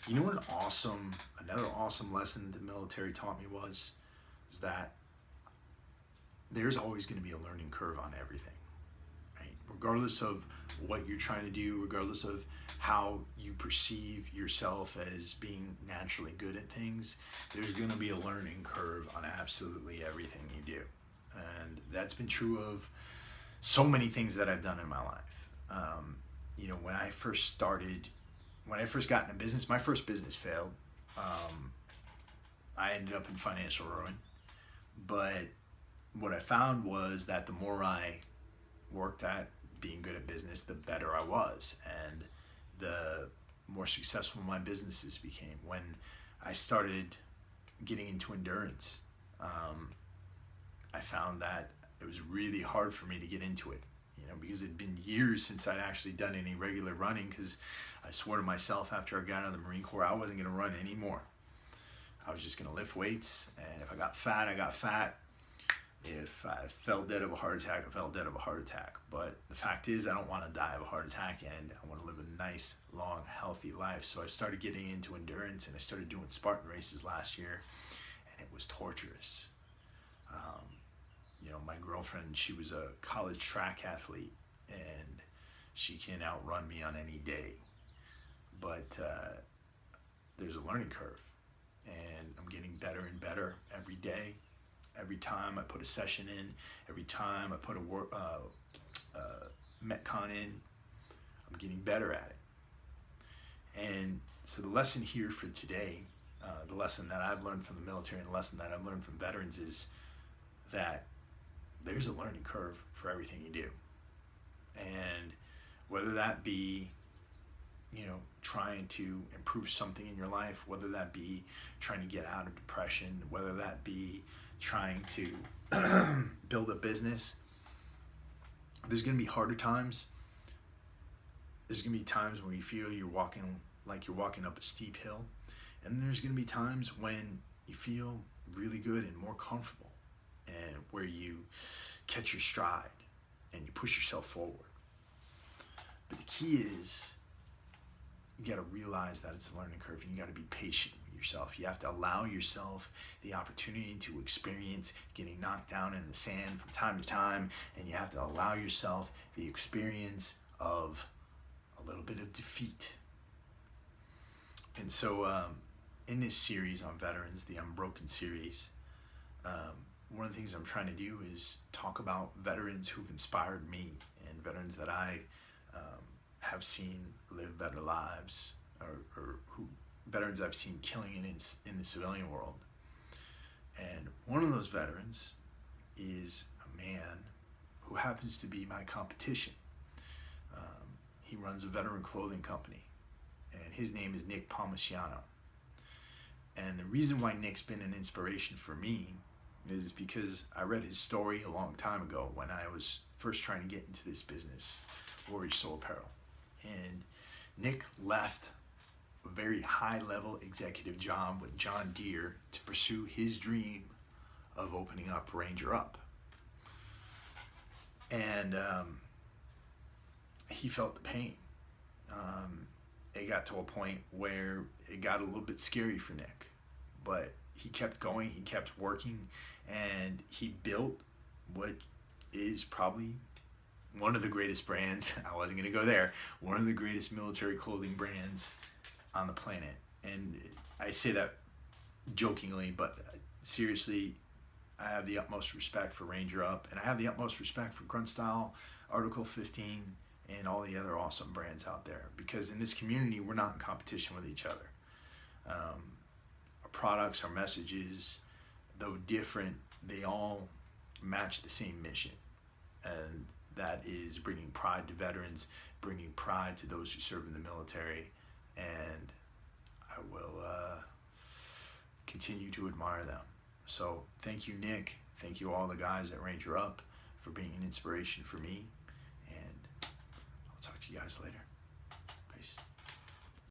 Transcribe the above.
You know what another awesome lesson the military taught me is that there's always going to be a learning curve on everything, right? Regardless of what you're trying to do, regardless of how you perceive yourself as being naturally good at things, there's going to be a learning curve on absolutely everything you do. And that's been true of so many things that I've done in my life. When I first got into business, my first business failed. I ended up in financial ruin. But what I found was that the more I worked at being good at business, the better I was, and the more successful my businesses became. When I started getting into endurance, I found that it was really hard for me to get into it, because it'd been years since I'd actually done any regular running, because I swore to myself after I got out of the Marine Corps I wasn't going to run anymore. I was just going to lift weights, and if I got fat, I got fat. If I fell dead of a heart attack, I fell dead of a heart attack. But the fact is, I don't want to die of a heart attack, and I want to live a nice, long, healthy life. So I started getting into endurance, and I started doing Spartan races last year, and it was torturous. My girlfriend, she was a college track athlete, and she can outrun me on any day. But there's a learning curve, and I'm getting better and better every day. Every time I put a session in, every time I put a Metcon in, I'm getting better at it. And so the lesson here for today, the lesson that I've learned from the military and the lesson that I've learned from veterans is that there's a learning curve for everything you do. And whether that be, trying to improve something in your life, whether that be trying to get out of depression, whether that be trying to build a business, there's going to be harder times. There's going to be times where you feel you're walking up a steep hill, and there's going to be times when you feel really good and more comfortable, and where you catch your stride and you push yourself forward. But the key is, you got to realize that it's a learning curve, and you got to be patient with yourself. You have to allow yourself the opportunity to experience getting knocked down in the sand from time to time, and you have to allow yourself the experience of a little bit of defeat. And so in this series on veterans, the Unbroken series, one of the things I'm trying to do is talk about veterans who've inspired me, and veterans that I have seen live better lives, or veterans I've seen killing it in the civilian world. And one of those veterans is a man who happens to be my competition. He runs a veteran clothing company, and his name is Nick Palmiciano. And the reason why Nick's been an inspiration for me is because I read his story a long time ago when I was first trying to get into this business, Warrior Soul Apparel. And Nick left a very high-level executive job with John Deere to pursue his dream of opening up Ranger Up. And he felt the pain. It got to a point where it got a little bit scary for Nick, but he kept going, he kept working, and he built what is probably one of the greatest brands, I wasn't going to go there, one of the greatest military clothing brands on the planet. And I say that jokingly, but seriously, I have the utmost respect for Ranger Up, and I have the utmost respect for Grunt Style, Article 15, and all the other awesome brands out there. Because in this community, we're not in competition with each other. Our products, our messages, though different, they all match the same mission. And that is bringing pride to veterans, bringing pride to those who serve in the military. And I will continue to admire them. So thank you, Nick. Thank you all the guys at Ranger Up for being an inspiration for me. And I'll talk to you guys later.